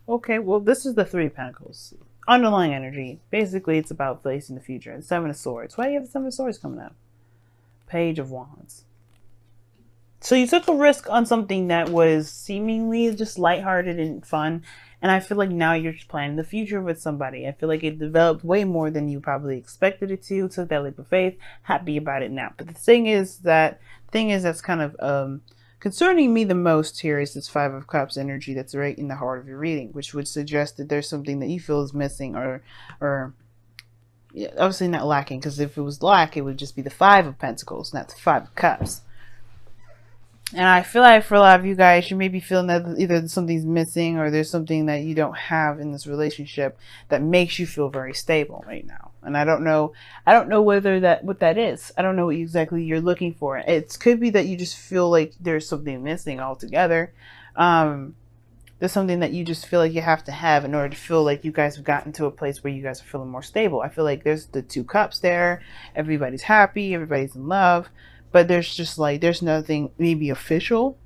Okay, well, this is the Three of Pentacles. Underlying energy. Basically, it's about facing the future. And Seven of Swords. Why do you have the Seven of Swords coming up? Page of Wands. So you took a risk on something that was seemingly just lighthearted and fun. And I feel like now you're just planning the future with somebody. I feel like it developed way more than you probably expected it to. Took that leap of faith. Happy about it now. But the thing is that's kind of concerning me the most here is this Five of Cups energy that's right in the heart of your reading, which would suggest that there's something that you feel is missing or yeah, obviously not lacking, because if it was lack, it would just be the Five of Pentacles, not the Five of Cups. And I feel like for a lot of you guys, you may be feeling that either something's missing or there's something that you don't have in this relationship that makes you feel very stable right now. And I don't know whether what that is. I don't know what exactly you're looking for. It could be that you just feel like there's something missing altogether. There's something that you just feel like you have to have in order to feel like you guys have gotten to a place where you guys are feeling more stable. I feel like there's the Two Cups there. Everybody's happy. Everybody's in love. But there's just like, there's nothing maybe official.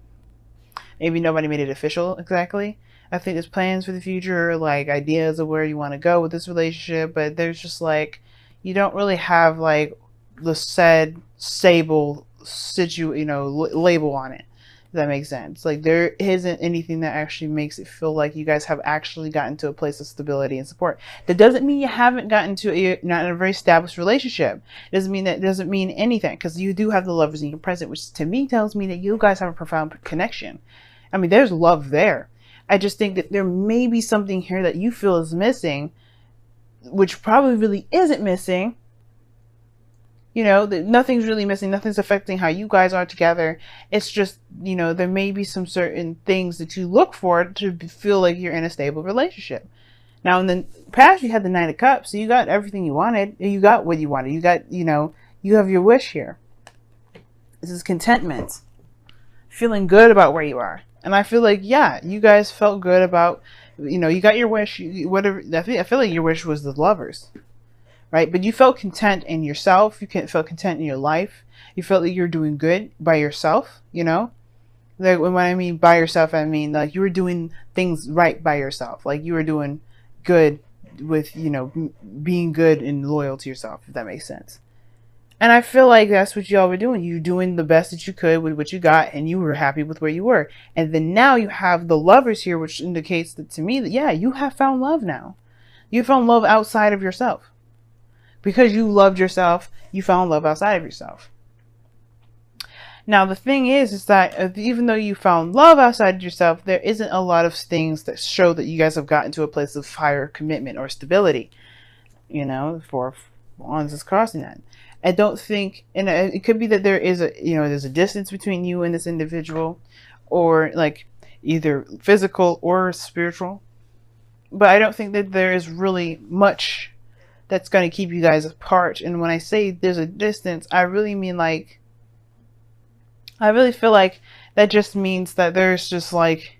Maybe nobody made it official exactly. I think there's plans for the future, like ideas of where you want to go with this relationship. But there's just like, you don't really have like the said stable label on it. If that makes sense. Like there isn't anything that actually makes it feel like you guys have actually gotten to a place of stability and support. That doesn't mean you haven't gotten to not in a very established relationship. It doesn't mean anything, because you do have the Lovers in your present, which to me tells me that you guys have a profound connection. I mean, there's love there. I just think that there may be something here that you feel is missing, which probably really isn't missing. You know, nothing's really missing. Nothing's affecting how you guys are together. It's just, you know, there may be some certain things that you look for to feel like you're in a stable relationship. Now, in the past, you had the Knight of Cups. So you got everything you wanted. You got what you wanted. You got, you know, you have your wish here. This is contentment. Feeling good about where you are. And I feel like, yeah, you guys felt good about, you know, you got your wish. Whatever. I feel like your wish was the Lovers. Right? But you felt content in yourself. You felt content in your life. You felt that you're doing good by yourself, you know? Like when I mean by yourself, I mean like you were doing things right by yourself. Like you were doing good with, you know, being good and loyal to yourself, if that makes sense. And I feel like that's what y'all were doing. You were doing the best that you could with what you got, and you were happy with where you were. And then now you have the Lovers here, which indicates that to me that, yeah, you have found love now. You found love outside of yourself. Because you loved yourself, you found love outside of yourself. Now, the thing is that even though you found love outside of yourself, there isn't a lot of things that show that you guys have gotten to a place of higher commitment or stability. You know, for Wands is crossing that. I don't think, and it could be that there is there's a distance between you and this individual, or like either physical or spiritual. But I don't think that there is really much that's going to keep you guys apart. And when I say there's a distance, I really mean like, I really feel like that just means that there's just like,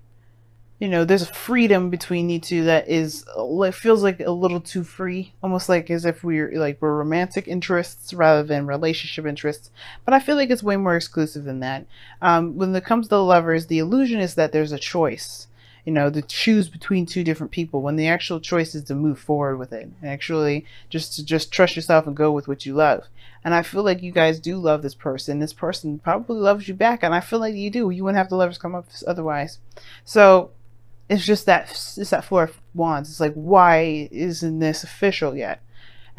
you know, there's a freedom between you two that is, it feels like a little too free, almost like as if we're romantic interests rather than relationship interests. But I feel like it's way more exclusive than that. When it comes to the Lovers, the illusion is that there's a choice. You know, to choose between two different people, when the actual choice is to move forward with it and actually just trust yourself and go with what you love. And I feel like you guys do love this person. This person probably loves you back, and I feel like you do. You wouldn't have the Lovers come up otherwise. So it's just that Four of Wands. It's like, why isn't this official yet?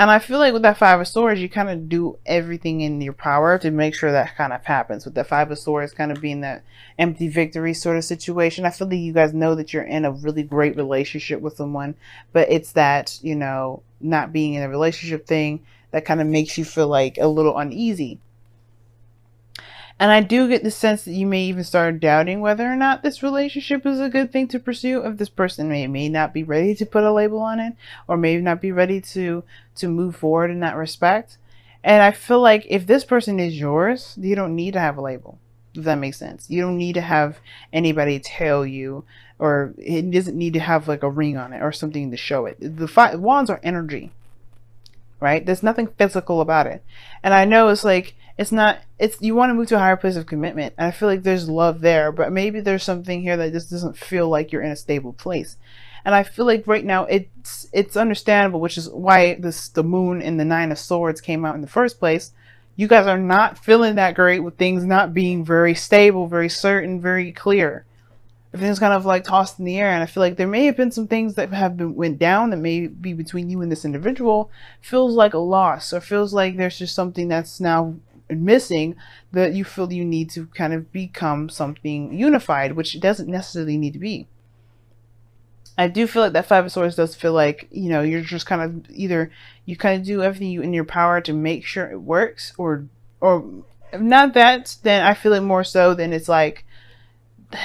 And I feel like with that Five of Swords, you kind of do everything in your power to make sure that kind of happens. With that Five of Swords kind of being that empty victory sort of situation, I feel like you guys know that you're in a really great relationship with someone, but it's that, you know, not being in a relationship thing that kind of makes you feel like a little uneasy. And I do get the sense that you may even start doubting whether or not this relationship is a good thing to pursue. If this person may not be ready to put a label on it, or may not be ready to move forward in that respect. And I feel like if this person is yours, you don't need to have a label. If that makes sense. You don't need to have anybody tell you, or it doesn't need to have like a ring on it or something to show it. The Wands are energy. Right? There's nothing physical about it. And I know it's like It's you want to move to a higher place of commitment. And I feel like there's love there, but maybe there's something here that just doesn't feel like you're in a stable place. And I feel like right now it's understandable, which is why the moon and the 9 of swords came out in the first place. You guys are not feeling that great with things not being very stable, very certain, very clear. Everything's kind of like tossed in the air, and I feel like there may have been some things that went down that may be between you and this individual. Feels like a loss, or feels like there's just something that's now missing that you feel you need to kind of become something unified, which it doesn't necessarily need to be. I do feel like that 5 of swords does feel like, you know, you're just kind of either you kind of do everything in your power to make sure it works, or if not that, then I feel it more so than it's like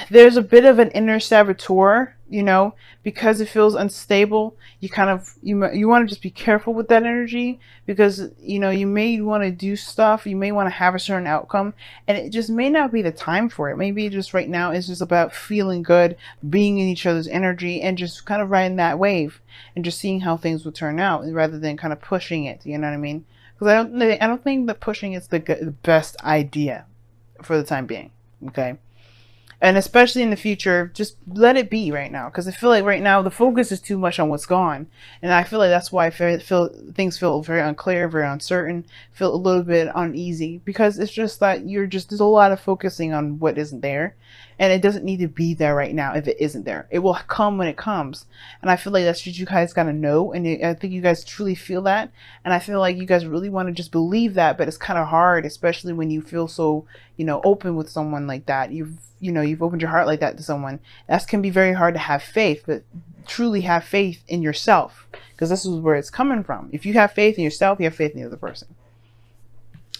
there's a bit of an inner saboteur, you know, because it feels unstable. You kind of you want to just be careful with that energy, because you know you may want to do stuff, you may want to have a certain outcome, and it just may not be the time for it. Maybe just right now it's just about feeling good, being in each other's energy, and just kind of riding that wave and just seeing how things will turn out, rather than kind of pushing it. You know what I mean? Because I don't think that pushing is the best idea for the time being. Okay. And especially in the future, just let it be right now. Because I feel like right now the focus is too much on what's gone. And I feel like that's why I feel things feel very unclear, very uncertain, feel a little bit uneasy. Because it's just that there's a lot of focusing on what isn't there. And it doesn't need to be there right now if it isn't there. It will come when it comes. And I feel like that's what you guys got to know. And I think you guys truly feel that. And I feel like you guys really want to just believe that. But it's kind of hard, especially when you feel so, you know, open with someone like that. You've opened your heart like that to someone. That can be very hard to have faith, but truly have faith in yourself, because this is where it's coming from. If you have faith in yourself, you have faith in the other person.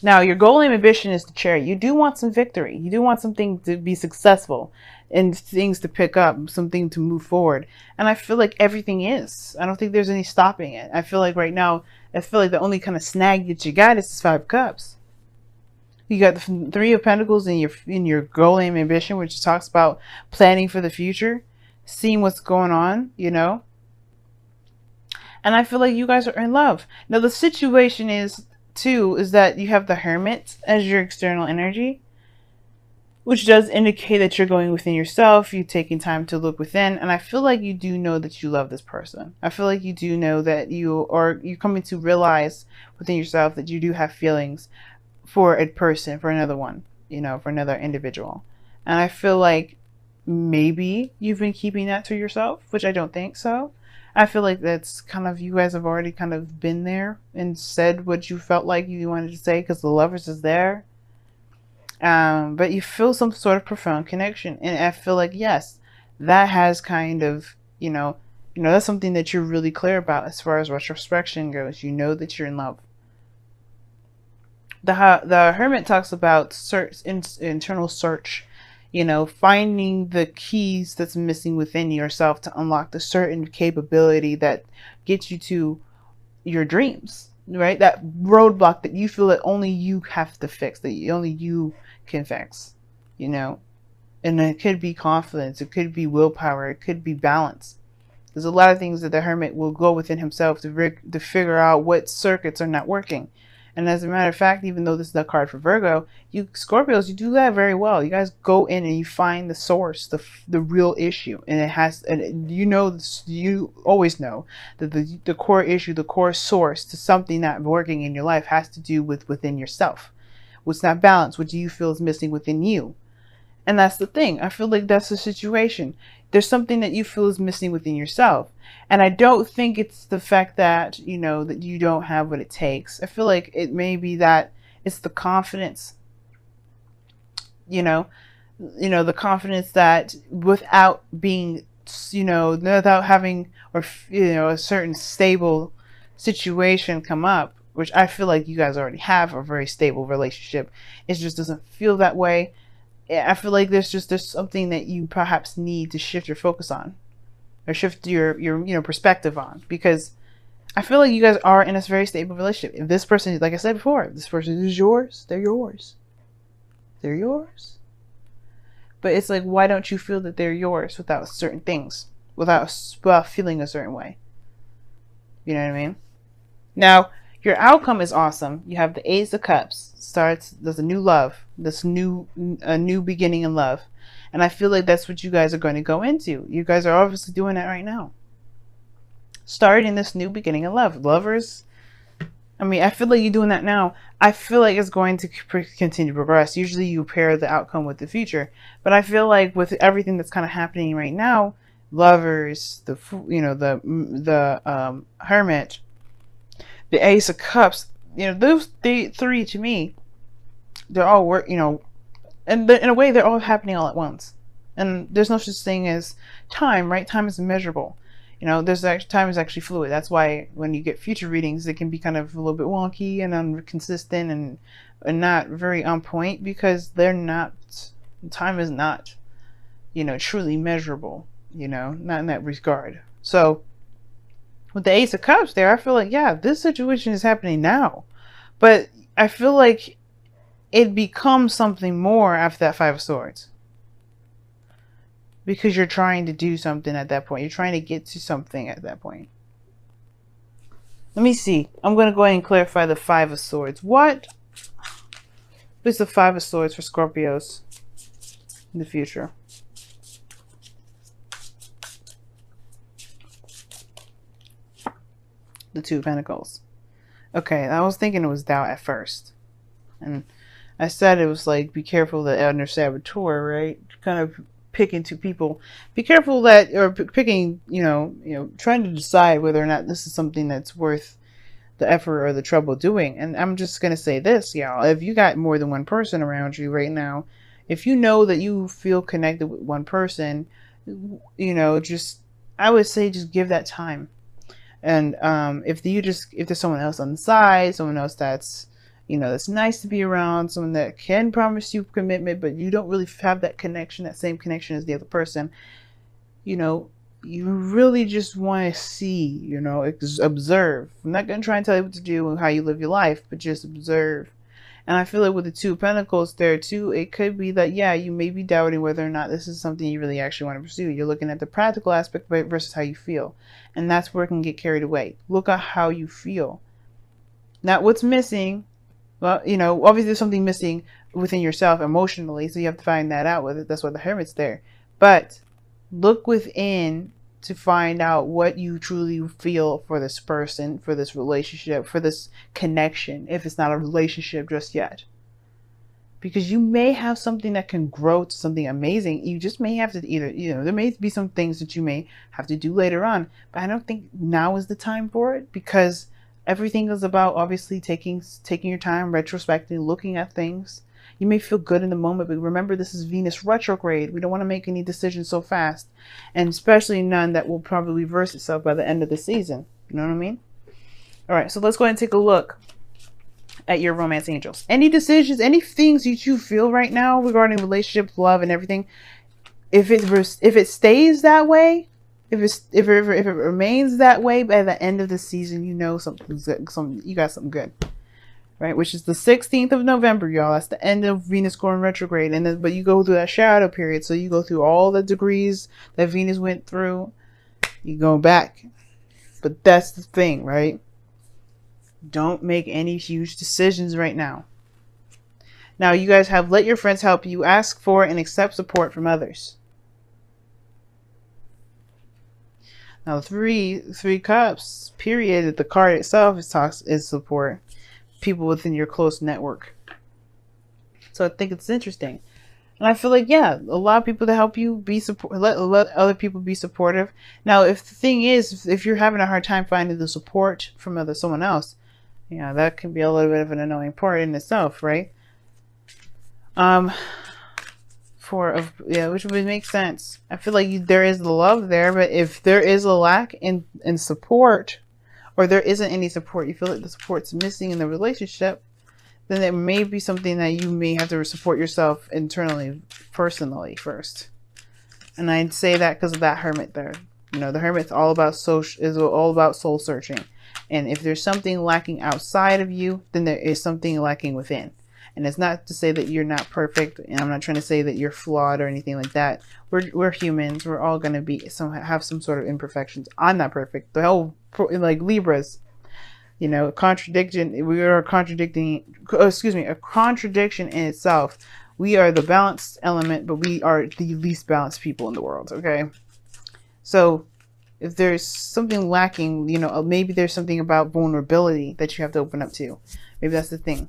Now, your goal and ambition is the Chariot. You do want some victory. You do want something to be successful and things to pick up, something to move forward. And I feel like everything is. I don't think there's any stopping it. I feel like right now, the only kind of snag that you got is this 5 of Cups. You got the 3 of Pentacles in your goal and ambition, which talks about planning for the future, seeing what's going on, you know. And I feel like you guys are in love. Now, the situation is that you have the Hermit as your external energy, which does indicate that you're going within yourself, you're taking time to look within. And I feel like you do know that you love this person. I feel like you do know that you're coming to realize within yourself that you do have feelings for a person, for another one, you know, for another individual. And I feel like maybe you've been keeping that to yourself, which I don't think so. I feel like that's kind of, you guys have already kind of been there and said what you felt like you wanted to say, because the Lovers is there. But you feel some sort of profound connection. And I feel like, yes, that has kind of, you know, that's something that you're really clear about as far as retrospection goes. You know that you're in love. The Hermit talks about internal search, you know, finding the keys that's missing within yourself to unlock the certain capability that gets you to your dreams, right? That roadblock that you feel that only you have to fix, that only you can fix, you know. And it could be confidence, it could be willpower, it could be balance. There's a lot of things that the Hermit will go within himself to figure out what circuits are not working. And as a matter of fact, even though this is the card for Virgo, you Scorpios, you do that very well. You guys go in and you find the source, the real issue. And it has, and you know, you always know that the core issue, the core source to something not working in your life has to do with within yourself. What's not balanced? What do you feel is missing within you? And that's the thing. I feel like that's the situation. There's something that you feel is missing within yourself. And I don't think it's the fact that, you know, that you don't have what it takes. I feel like it may be that it's the confidence, you know, the confidence that without being, you know, without having, or, you know, a certain stable situation come up, which I feel like you guys already have a very stable relationship. It just doesn't feel that way. I feel like there's something that you perhaps need to shift your focus on, or shift your perspective on, because I feel like you guys are in a very stable relationship. If this person, like I said before, if this person is yours, they're yours. They're yours. But it's like, why don't you feel that they're yours without certain things, without feeling a certain way? You know what I mean? Now, Your outcome is awesome. You have the Ace of Cups. There's a new love, a new beginning in love. And I feel like that's what you guys are going to go into. You guys are obviously doing that right now. Starting this new beginning in love. Lovers, I mean, I feel like you're doing that now. I feel like it's going to continue to progress. Usually you pair the outcome with the future. But I feel like with everything that's kind of happening right now, Lovers, the Hermit, the Ace of Cups, those three to me, they're all and in a way they're all happening all at once. And there's no such thing as time, right? Time is immeasurable. Time is actually fluid. That's why when you get future readings, it can be kind of a little bit wonky and inconsistent and not very on point, because time is not, truly measurable, not in that regard. So with the Ace of Cups there, I feel like, yeah, this situation is happening now. But I feel like it becomes something more after that Five of Swords. Because you're trying to do something at that point. You're trying to get to something at that point. Let me see. I'm going to go ahead and clarify the Five of Swords. What is the Five of Swords for Scorpios in the future? The Two of Pentacles. Okay, I was thinking it was doubt at first. And I said it was like, be careful the Elder Saboteur, right? Kind of picking two people. Be careful that you're picking, trying to decide whether or not this is something that's worth the effort or the trouble doing. And I'm just going to say this, y'all. If you got more than one person around you right now, if you know that you feel connected with one person, I would say just give that time. And if there's someone else on the side, someone else that's that's nice to be around, someone that can promise you commitment, but you don't really have that connection, that same connection as the other person, you really just want to see, observe. I'm not going to try and tell you what to do and how you live your life, but just observe. And I feel like with the Two of Pentacles there too, it could be that, yeah, you may be doubting whether or not this is something you really actually want to pursue. You're looking at the practical aspect of it versus how you feel. And that's where it can get carried away. Look at how you feel. Not what's missing. Well, obviously there's something missing within yourself emotionally, so you have to find that out with it. That's why the Hermit's there. But look within to find out what you truly feel for this person, for this relationship, for this connection, if it's not a relationship just yet. Because you may have something that can grow to something amazing. You just may have to there may be some things that you may have to do later on. But I don't think now is the time for it, because everything is about obviously taking your time, retrospecting, looking at things. You may feel good in the moment, but remember, this is Venus retrograde. We don't want to make any decisions so fast, and especially none that will probably reverse itself by the end of the season. You know what I mean? All right, so let's go ahead and take a look at your romance angels. Any decisions, any things that you feel right now regarding relationships, love, and everything, if it stays that way, if it remains that way by the end of the season, you got something good, right? Which is the 16th of November, y'all. That's the end of Venus going retrograde, but you go through that shadow period, so you go through all the degrees that Venus went through. You go back, but that's the thing, right? Don't make any huge decisions right now. Now, you guys have let your friends help you, ask for and accept support from others. Now, three cups, period, the card itself is support. People within your close network. So I think it's interesting. And I feel like, yeah, a lot of people to help you be support, let other people be supportive. Now, if the thing is, if you're having a hard time finding the support from someone else, yeah, that can be a little bit of an annoying part in itself, right? Which would make sense. I feel like there is the love there, but if there is a lack in support, or there isn't any support, you feel like the support's missing in the relationship, then it may be something that you may have to support yourself internally, personally first. And I'd say that because of that Hermit there. The Hermit's all about soul searching. And if there's something lacking outside of you, then there is something lacking within. And it's not to say that you're not perfect, and I'm not trying to say that you're flawed or anything like that. We're humans. We're all going to have some sort of imperfections. I'm not perfect. The whole, like Libras, You know, contradiction. We are contradicting. Excuse me, a contradiction in itself. We are the balanced element, but we are the least balanced people in the world. Okay, so if there's something lacking, you know, maybe there's something about vulnerability that you have to open up to. Maybe that's the thing.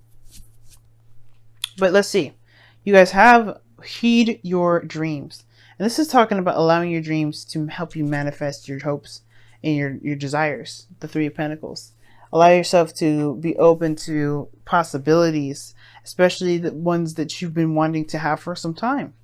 But let's see. You guys have heed your dreams. And this is talking about allowing your dreams to help you manifest your hopes and your desires. The Three of Pentacles. Allow yourself to be open to possibilities, especially the ones that you've been wanting to have for some time.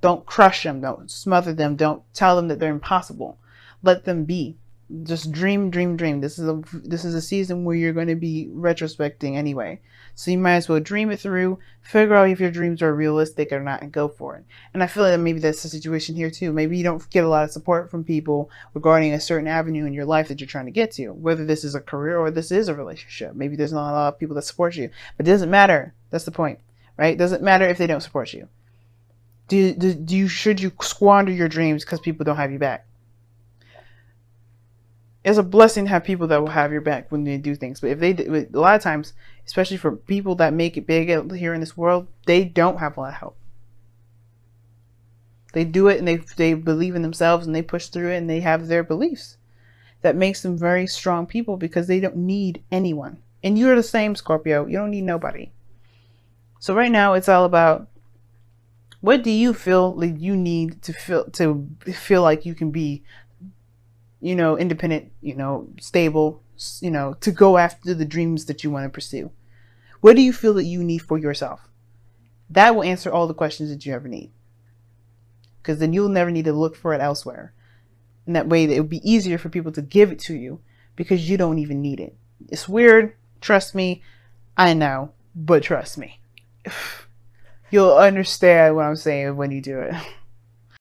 Don't crush them. Don't smother them. Don't tell them that they're impossible. Let them be. Just dream, dream, dream. This is a season where you're going to be retrospecting anyway. So you might as well dream it through, figure out if your dreams are realistic or not, and go for it. And I feel like maybe that's the situation here too. Maybe you don't get a lot of support from people regarding a certain avenue in your life that you're trying to get to, whether this is a career or this is a relationship. Maybe there's not a lot of people that support you, but it doesn't matter. That's the point, right? It doesn't matter if they don't support you. Should you squander your dreams because people don't have you back? It's a blessing to have people that will have your back when they do things. But if they do, a lot of times, especially for people that make it big here in this world, they don't have a lot of help. They do it and they believe in themselves and they push through it and they have their beliefs. That makes them very strong people because they don't need anyone. And you're the same, Scorpio. You don't need nobody. So right now it's all about, what do you feel like you need to feel like you can be, you know, independent, you know, stable, you know, to go after the dreams that you want to pursue? What do you feel that you need for yourself? That will answer all the questions that you ever need. Because then you'll never need to look for it elsewhere. And that way it would be easier for people to give it to you because you don't even need it. It's weird. Trust me. I know, but trust me. You'll understand what I'm saying when you do it.